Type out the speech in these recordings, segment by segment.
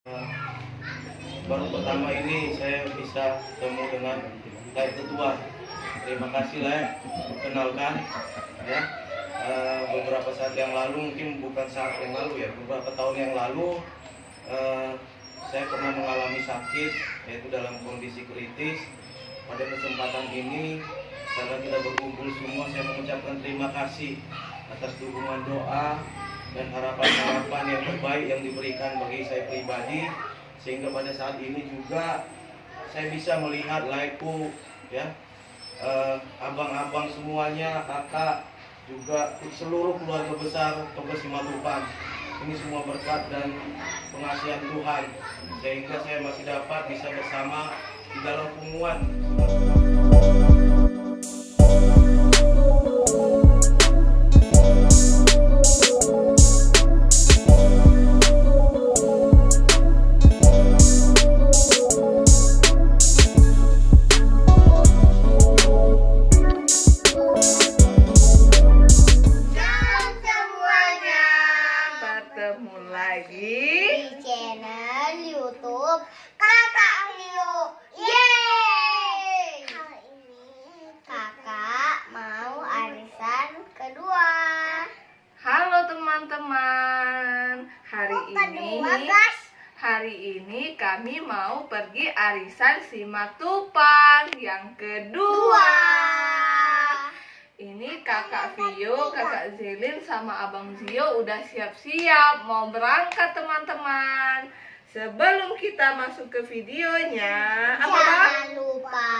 Baru pertama ini saya bisa ketemu dengan Lai Ketua. Terima kasih Lai, kenalkan ya. Beberapa saat yang lalu, mungkin bukan saat yang lalu ya, beberapa tahun yang lalu saya pernah mengalami sakit, yaitu dalam kondisi kritis. Pada kesempatan ini, karena kita berkumpul semua, saya mengucapkan terima kasih atas dukungan doa dan harapan-harapan yang terbaik yang diberikan bagi saya pribadi, sehingga pada saat ini juga saya bisa melihat Laiku ya, abang-abang semuanya, kakak juga seluruh keluarga besar Toko Simatupang. Ini semua berkat dan pengasihan Tuhan, sehingga saya masih dapat bisa bersama di dalam pengumuman. Bertemu lagi di channel YouTube Kakak Rio. Yeay! Kali ini kakak mau arisan kedua. Halo teman-teman. Hari ini kami mau pergi arisan Simatupang yang kedua. Ini kakak Vio, kakak Zelin sama abang Zio udah siap-siap mau berangkat teman-teman. Sebelum kita masuk ke videonya, Jangan lupa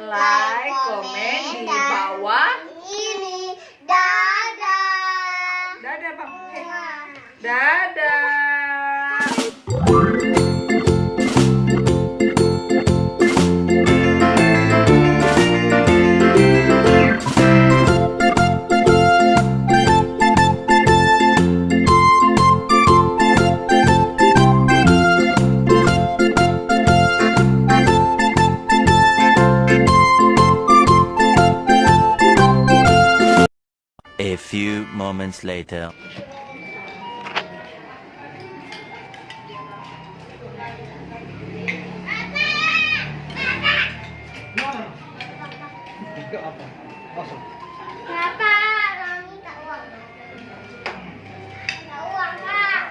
like, komen di bawah. Ini dadah. Dadah bang. Dadah. A few moments later. Kenapa Rami tak uang? Tak uang kak.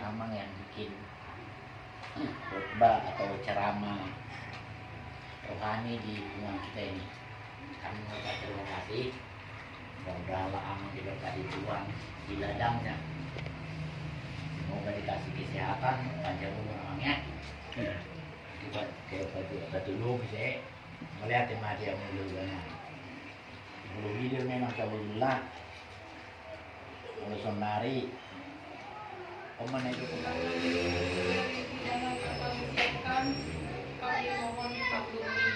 Amang yang bikin khotbah atau ceramah rohani di lingkungan kita ini. Kami mengucapkan terima kasih. Mudah-mudahan Amang diberkati Tuhan di ladangnya. Semoga dikasih kesehatan, panjang umur Amangnya. Buat ketulung saya melihat tema dia mulanya. Belum video memang kabulullah. Kalau sonari Oman itu kembali. Jangan lupa siapkan, kami mohon dimaklumi.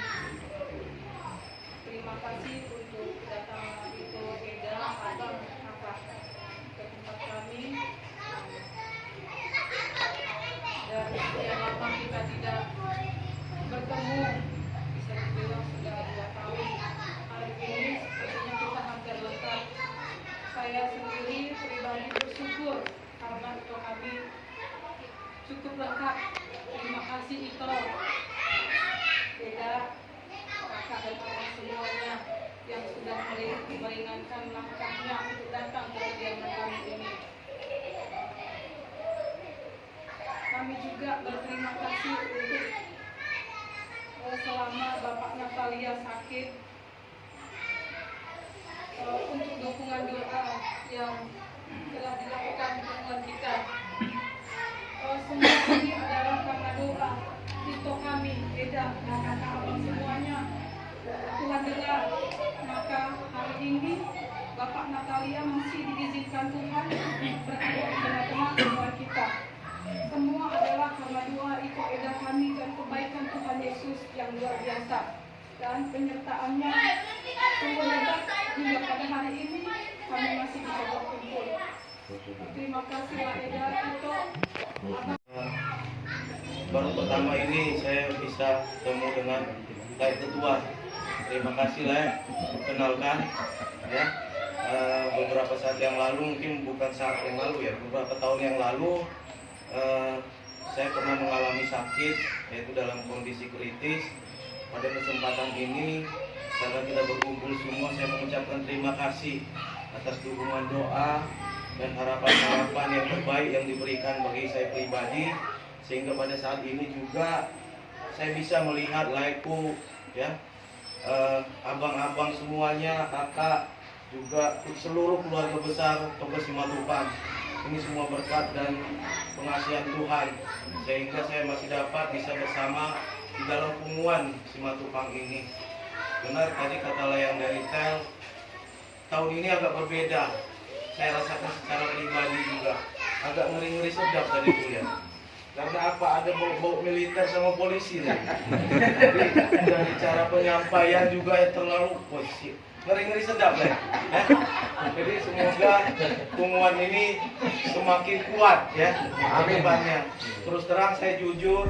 Terima kasih untuk kedatangan itu Eda, abang, kakak ke tempat kami. Dan sekian lama kita tidak bertemu, bisa dibilang sudah 2 tahun. Hari ini sepertinya kita hampir lengkap. Saya sendiri pribadi bersyukur karena itu kami cukup lengkap. Terima kasih Ito, Beda, kakak dan abang semuanya yang sudah meringankan langkahnya untuk datang ke kediaman kami ini. Kami juga berterima kasih untuk selama Bapak Natalia sakit, untuk dukungan doa yang telah dilakukan dukungan kita. Semua ini adalah karena doa Tito kami, Eda, dan kakak abang semua saya masih diizinkan Tuhan berada di tengah-tengah keluarga kita. Semua adalah karena doa itu eda kami dan kebaikan Tuhan Yesus yang luar biasa dan penyertaannya sungguh hebat hingga pada hari ini kami masih bisa berkumpul. Terima kasih Pak Eda Tito. Baru pertama ini saya bisa ketemu dengan Pak Ketua. Terima kasih lah, kenalkan ya. Beberapa saat yang lalu, mungkin bukan saat yang lalu ya, beberapa tahun yang lalu saya pernah mengalami sakit, yaitu dalam kondisi kritis. Pada kesempatan ini, karena kita berkumpul semua, saya mengucapkan terima kasih atas dukungan doa dan harapan-harapan yang terbaik yang diberikan bagi saya pribadi, sehingga pada saat ini juga saya bisa melihat laiku ya, abang-abang semuanya, kakak, juga seluruh keluarga besar Togos Simatupang. Ini semua berkat dan pengasihan Tuhan, sehingga saya masih dapat bisa bersama di dalam Punguan Simatupang ini. Benar tadi kata Layang dari Tel, tahun ini agak berbeda. Saya rasakan secara pribadi juga agak ngeri-ngeri sedap tadi itu ya. Karena apa? Ada bau-bau militer sama polisi nih. Jadi dari cara penyampaian juga ya terlalu posisi. Ngeri-ngeri sedap ya. Jadi semoga Punguan ini semakin kuat ya. Amin. Terus terang saya jujur.